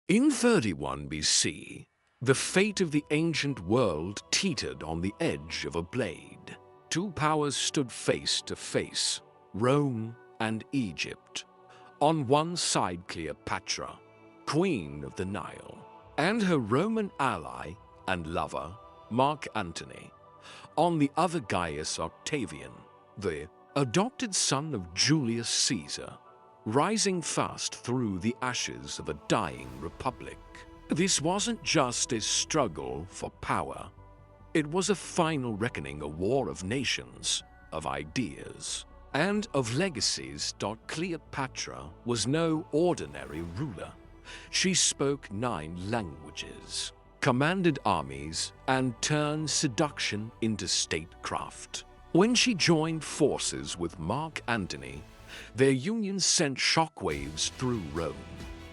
In 31 BC, the fate of the ancient world teetered on the edge of a blade. Two powers stood face to face, Rome and Egypt. On one side Cleopatra, Queen of the Nile, and her Roman ally and lover, Marc Antony. On the other Gaius Octavian, the adopted son of Julius Caesar, rising fast through the ashes of a dying republic. This wasn't just a struggle for power. It was a final reckoning, a war of nations, of ideas, and of legacies. Cleopatra was no ordinary ruler. She spoke 9 languages, commanded armies, and turned seduction into statecraft. When she joined forces with Marc Antony, their union sent shockwaves through Rome.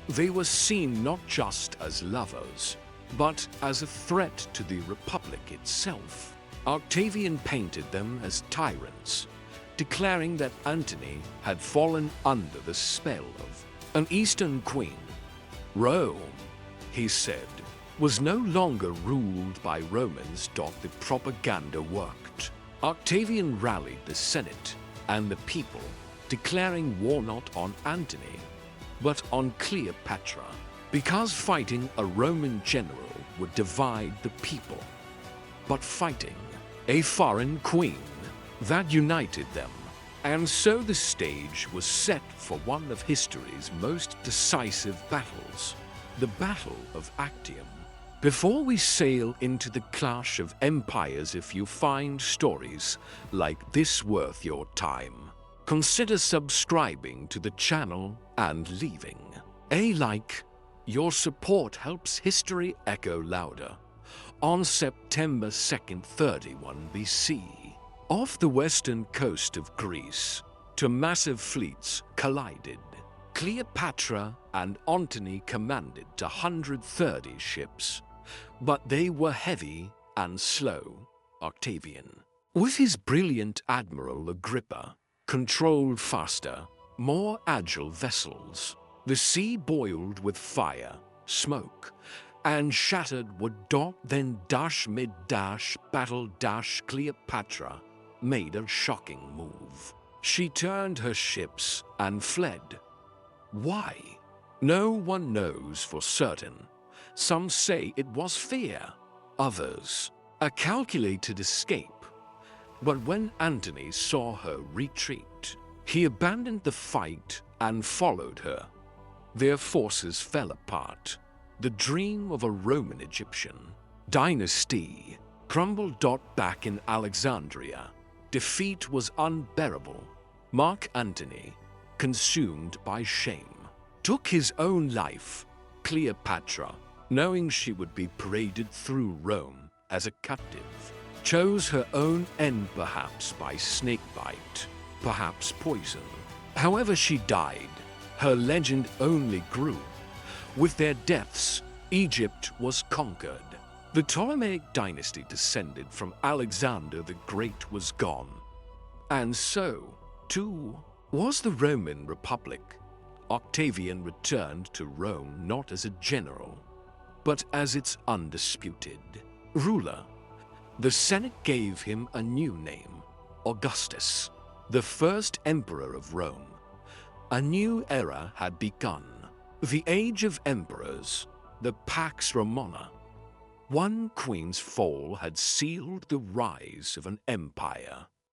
They were seen not just as lovers, but as a threat to the Republic itself. Octavian painted them as tyrants, declaring that Antony had fallen under the spell of an Eastern queen. Rome, he said, was no longer ruled by Romans. The propaganda worked. Octavian rallied the Senate and the people, declaring war not on Antony, but on Cleopatra, because fighting a Roman general would divide the people, but fighting a foreign queen, that united them. And so the stage was set for one of history's most decisive battles, the Battle of Actium. Before we sail into the clash of empires, if you find stories like this worth your time, consider subscribing to the channel and leaving a like. Your support helps history echo louder. On September 2nd, 31 BC, off the western coast of Greece, two massive fleets collided. Cleopatra and Antony commanded 130 ships, but they were heavy and slow. Octavian, with his brilliant admiral Agrippa, controlled faster, more agile vessels. The sea boiled with fire, smoke, and shattered wood. Then battle. Cleopatra made a shocking move. She turned her ships and fled. Why? No one knows for certain. Some say it was fear, others a calculated escape. But when Antony saw her retreat, he abandoned the fight and followed her. Their forces fell apart. The dream of a Roman-Egyptian dynasty crumbled. Back in Alexandria, defeat was unbearable. Marc Antony, consumed by shame, took his own life. Cleopatra, knowing she would be paraded through Rome as a captive, chose her own end, perhaps by snakebite, perhaps poison. However she died, her legend only grew. With their deaths, Egypt was conquered. The Ptolemaic dynasty descended from Alexander the Great was gone. And so, too, was the Roman Republic. Octavian returned to Rome not as a general, but as its undisputed ruler. The Senate gave him a new name, Augustus, the first emperor of Rome. A new era had begun, the age of emperors, the Pax Romana. One queen's fall had sealed the rise of an empire.